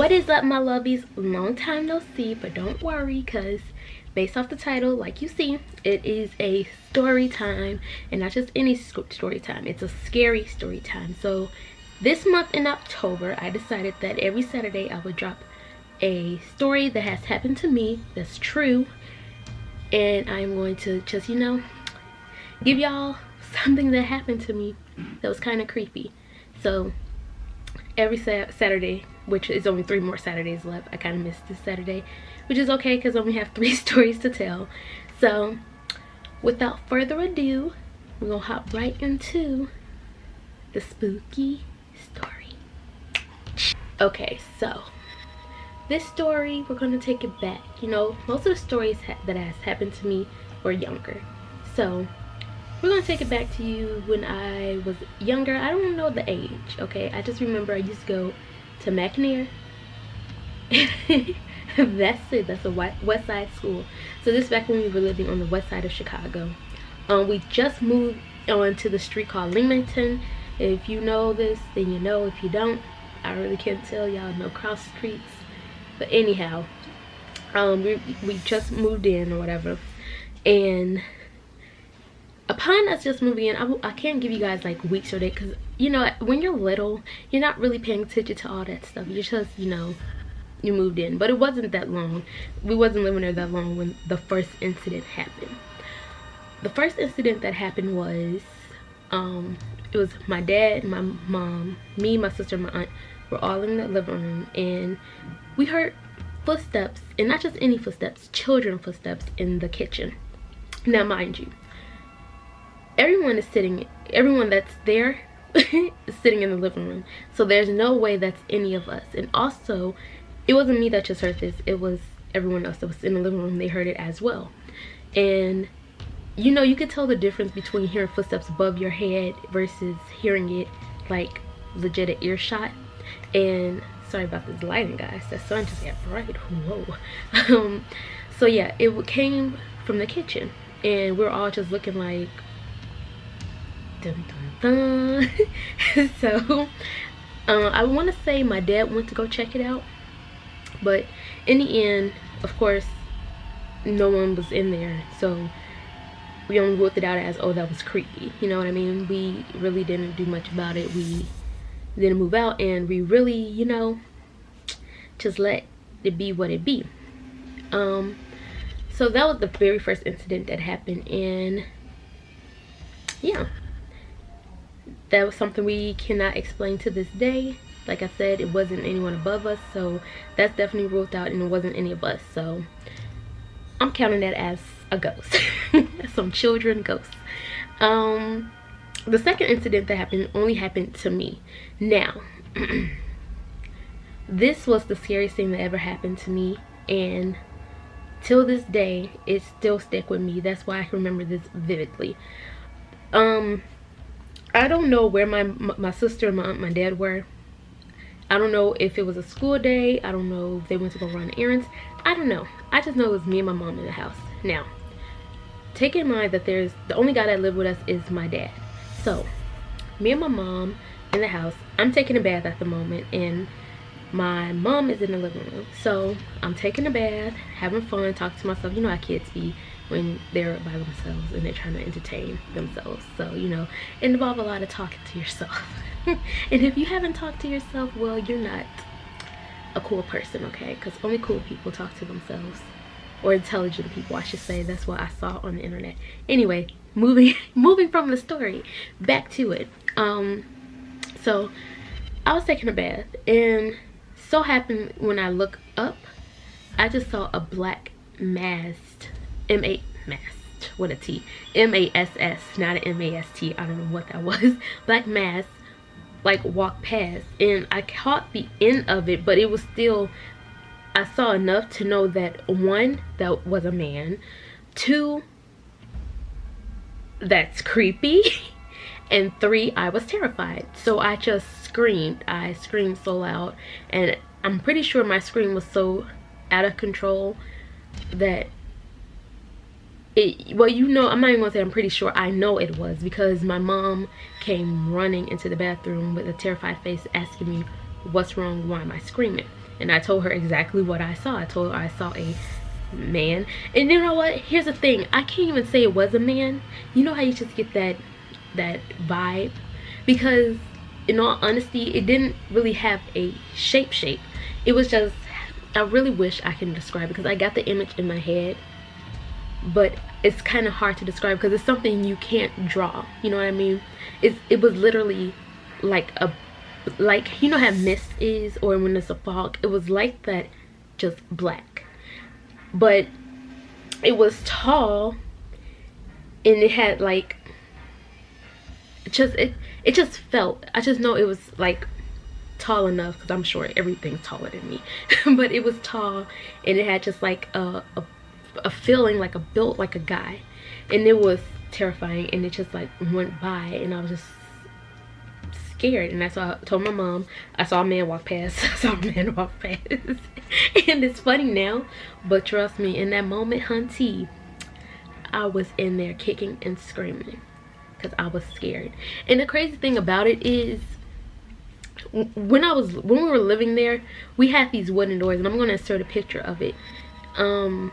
What is up, my lovies? Long time no see, but don't worry, because based off the title, like you see, it is a story time, and not just any story time. It's a scary story time. So this month in October, I decided that every Saturday I would drop a story that has happened to me that's true, and I'm going to just, you know, give y'all something that happened to me that was kind of creepy. So every Saturday, which is only 3 more Saturdays left, I kind of missed this Saturday, which is okay because I only have 3 stories to tell. So without further ado, we're gonna hop right into the spooky story. Okay, so this story, we're gonna take it back. You know, most of the stories that has happened to me were younger, so we're gonna take it back to you when I was younger. I don't know the age, okay? I just remember I used to go to McNair. That's it. That's a West Side school. So this is back when we were living on the west side of Chicago. We just moved on to the street called Leamington. If you know this, then you know. If you don't, I really can't tell y'all. No cross streets. But anyhow, we just moved in or whatever, and upon us just moving in, I can't give you guys like weeks or days, because you know, when you're little, you're not really paying attention to all that stuff. You're just, you know, you moved in. But it wasn't that long. We wasn't living there that long when the first incident happened. The first incident that happened was it was my dad, my mom, me, my sister, my aunt were all in the living room, and we heard footsteps, and not just any footsteps, children footsteps in the kitchen. Now mind you, everyone that's there is sitting in the living room, so there's no way that's any of us. And also, it wasn't me that just heard this, it was everyone else that was in the living room. They heard it as well. And you know, you could tell the difference between hearing footsteps above your head versus hearing it like legit at earshot. And sorry about this lighting, guys, that sun just got bright. Whoa. So yeah, it came from the kitchen, and we're all just looking like dun, dun, dun. So I want to say my dad went to go check it out, but in the end, of course, no one was in there, so we only wrote it out as, oh, that was creepy. You know what I mean? We really didn't do much about it. We didn't move out, and we really, you know, just let it be what it be. So that was the very first incident that happened, and yeah, that was something we cannot explain to this day. Like I said, it wasn't anyone above us, so that's definitely ruled out, and it wasn't any of us, so I'm counting that as a ghost. Some children ghosts. The second incident that happened only happened to me. Now this was the scariest thing that ever happened to me, and till this day it still stuck with me. That's why I can remember this vividly. I don't know where my sister and my aunt, my dad were. I don't know if it was a school day. I don't know if they went to go run errands. I don't know. I just know it was me and my mom in the house. Now, take in mind that the only guy that lived with us is my dad. So, me and my mom in the house. I'm taking a bath at the moment, and my mom is in the living room. So, I'm taking a bath, having fun, talking to myself. You know how kids be when they're by themselves and they're trying to entertain themselves. So, you know, it involves a lot of talking to yourself. And if you haven't talked to yourself, well, you're not a cool person, okay? Because only cool people talk to themselves, or intelligent people, I should say. That's what I saw on the internet. Anyway, moving from the story back to it. So I was taking a bath, and so happened when I look up, I just saw a black masked masked with a T, M-A-S-S, not an M-A-S-T. I don't know what that was. Black mask, like, walk past, and I caught the end of it, but it was still, I saw enough to know that 1, that was a man, 2, that's creepy, and 3, I was terrified. So I just screamed. I screamed so loud, and I'm pretty sure my scream was so out of control that well, you know, I'm not even gonna say I'm pretty sure, I know it was, because my mom came running into the bathroom with a terrified face asking me what's wrong, why am I screaming. And I told her exactly what I saw. I told her I saw a man. And you know what, here's the thing, I can't even say it was a man. You know how you just get that vibe? Because in all honesty, it didn't really have a shape. It was just, I really wish I can describe it because I got the image in my head, but it's kind of hard to describe because it's something you can't draw, you know what I mean? It was literally like you know how mist is, or when it's a fog, it was like that, just black. But it was tall, and it had like, it just felt, I just know it was like tall enough, because I'm sure everything's taller than me. But it was tall, and it had just like a feeling, like a built like a guy, and it was terrifying. And it just like went by, and I was just scared. And that's why I told my mom I saw a man walk past. I saw a man walk past. And it's funny now, but trust me, in that moment, hunty, I was in there kicking and screaming because I was scared. And the crazy thing about it is, when we were living there, we had these wooden doors, and I'm going to insert a picture of it. I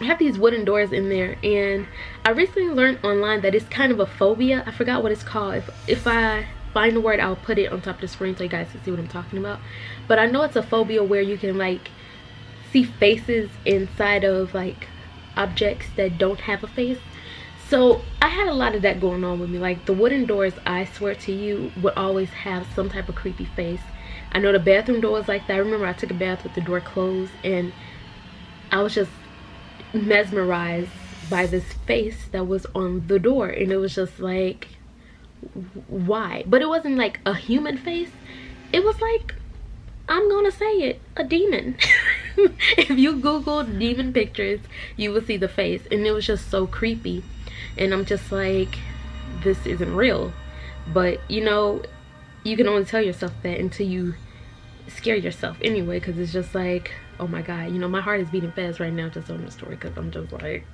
have these wooden doors in there, and I recently learned online that it's kind of a phobia. I forgot what it's called. If I find the word, I'll put it on top of the screen so you guys can see what I'm talking about. But I know it's a phobia where you can like see faces inside of like objects that don't have a face. So I had a lot of that going on with me. Like the wooden doors, I swear to you, would always have some type of creepy face. I know the bathroom door was like that. I remember I took a bath with the door closed, and I was just mesmerized by this face that was on the door. And it was just like, why? But it wasn't like a human face. It was like, I'm gonna say it, a demon. If you Google demon pictures, you will see the face. And it was just so creepy. And I'm just like, this isn't real. But you know, you can only tell yourself that until you scare yourself anyway, because it's just like, oh my god, you know, my heart is beating fast right now just on the story, because I'm just like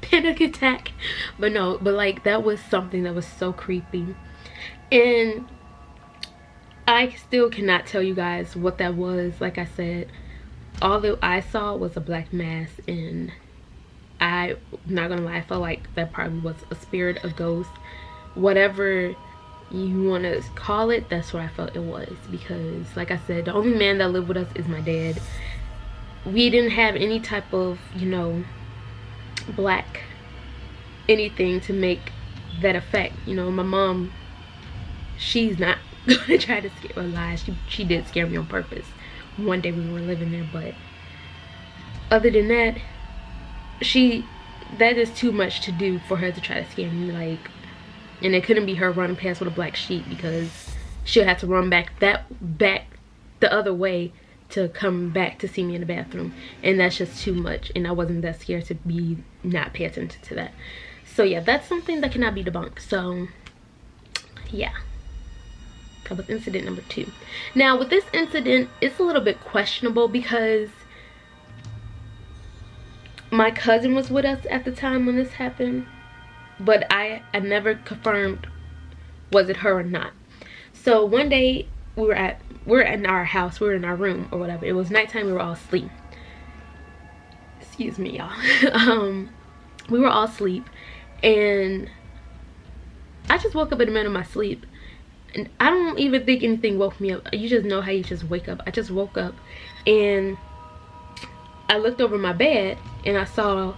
panic attack. But no, but like that was something that was so creepy. And I still cannot tell you guys what that was. Like I said, all that I saw was a black mass, and I'm not gonna lie, I felt like that probably was a spirit, a ghost, whatever you want to call it. That's what I felt it was, because like I said, the only man that lived with us is my dad. We didn't have any type of, you know, black anything to make that effect. You know, my mom, she's not gonna try to scare, or lie, she did scare me on purpose one day when we were living there. But other than that, that is too much to do for her to try to scare me. Like, and it couldn't be her running past with a black sheet, because she'll have to run back the other way to come back to see me in the bathroom, and that's just too much. And I wasn't that scared to be not pay attention to that. So yeah, that's something that cannot be debunked. So yeah, that was incident number 2. Now with this incident, it's a little bit questionable, because my cousin was with us at the time when this happened, but I never confirmed was it her or not. So one day we're in our house, we were in our room or whatever. It was nighttime, we were all asleep. Excuse me, y'all. We were all asleep, and I just woke up in the middle of my sleep, and I don't even think anything woke me up. You just know how you just wake up. I just woke up, and I looked over my bed, and I saw,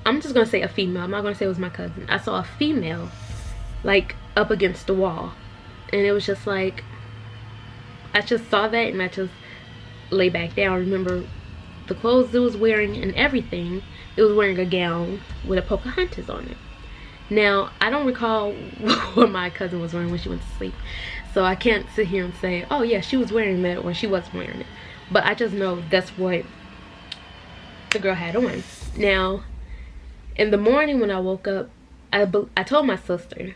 I'm just gonna say a female, I'm not gonna say it was my cousin. I saw a female like up against the wall, and it was just like, I just saw that, and I just lay back down. Remember the clothes it was wearing and everything, it was wearing a gown with a Pocahontas on it. Now I don't recall what my cousin was wearing when she went to sleep, so I can't sit here and say, oh yeah, she was wearing that or she wasn't wearing it. But I just know that's what the girl had on. Now in the morning when I woke up, I told my sister,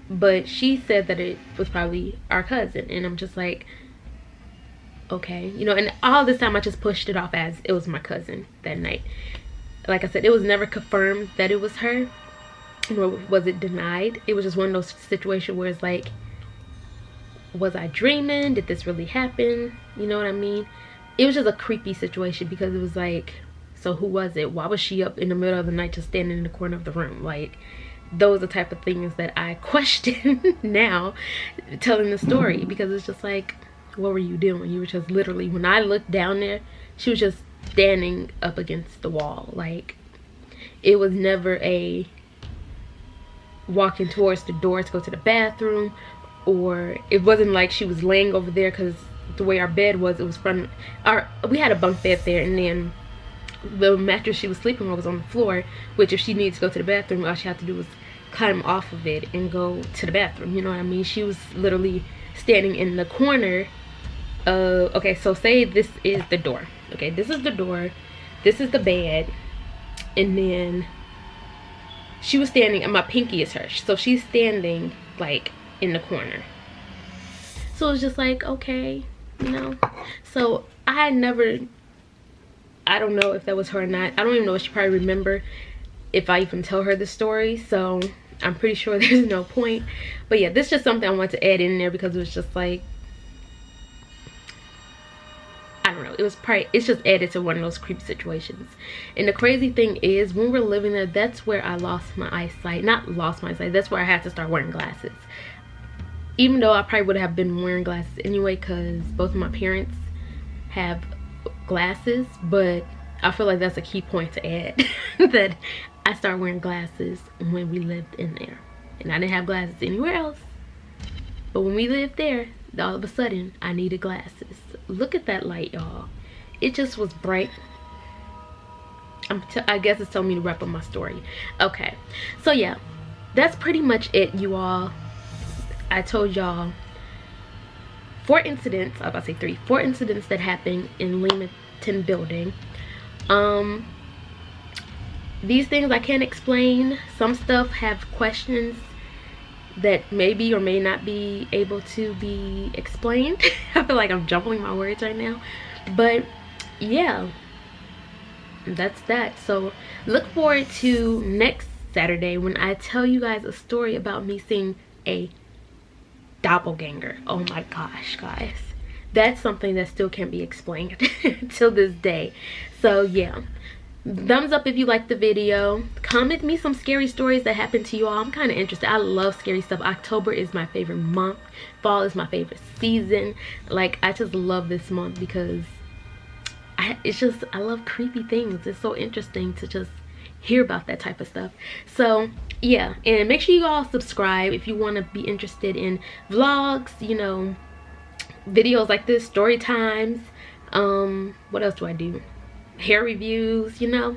but she said that it was probably our cousin. And I'm just like, okay, you know. And all this time I just pushed it off as it was my cousin that night. Like I said, it was never confirmed that it was her, nor was it denied. It was just one of those situations where it's like, was I dreaming? Did this really happen? You know what I mean? It was just a creepy situation because it was like, so who was it? Why was she up in the middle of the night just standing in the corner of the room? Like, those are the type of things that I question now telling the story, because it's just like, what were you doing? You were just literally, when I looked down there, she was just standing up against the wall. Like, it was never a walking towards the door to go to the bathroom, or it wasn't like she was laying over there, because the way our bed was, it was from our, we had a bunk bed there, and then the mattress she was sleeping on was on the floor, which if she needed to go to the bathroom, all she had to do was climb off of it and go to the bathroom. You know what I mean? She was literally standing in the corner of, okay, so say this is the door. Okay, this is the door, this is the bed, and then she was standing, and my pinky is her, so she's standing like in the corner. So it's just like, okay, you know. So I had never, I don't know if that was her or not. I don't even know if she probably remember if I even tell her the story, so I'm pretty sure there's no point. But yeah, this is just something I wanted to add in there because it was just like, I don't know, it was probably, it's just added to one of those creepy situations. And the crazy thing is, when we're living there, that's where I lost my eyesight. Not lost my eyesight, that's where I had to start wearing glasses. Even though I probably would have been wearing glasses anyway, because both of my parents have glasses, but I feel like that's a key point to add, that I started wearing glasses when we lived in there. And I didn't have glasses anywhere else, but when we lived there, all of a sudden I needed glasses. Look at that light, y'all. It just was bright. I guess it's telling me to wrap up my story. Okay, so yeah, that's pretty much it, you all. I told y'all 4 incidents, I was about to say 3, 4 incidents that happened in Leamington building. These things I can't explain. Some stuff have questions that maybe or may not be able to be explained. I feel like I'm jumbling my words right now, but yeah, that's that. So look forward to next Saturday when I tell you guys a story about me seeing a doppelganger. Oh my gosh, guys, that's something that still can't be explained till this day. So yeah, thumbs up if you liked the video. Comment me some scary stories that happened to you all. I'm kind of interested. I love scary stuff. October is my favorite month. Fall is my favorite season. Like, I just love this month because I love creepy things. It's so interesting to just hear about that type of stuff. So yeah, and make sure you all subscribe if you want to be interested in vlogs, you know, videos like this, story times. What else do I do? Hair reviews, you know.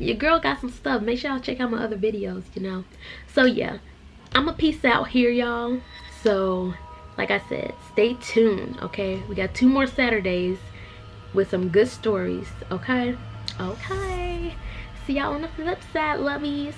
Your girl got some stuff. Make sure y'all check out my other videos, you know. So yeah, I'm a peace out here, y'all. So like I said, stay tuned, okay? We got 2 more Saturdays with some good stories, okay? Okay, see y'all on the flip side, lovies.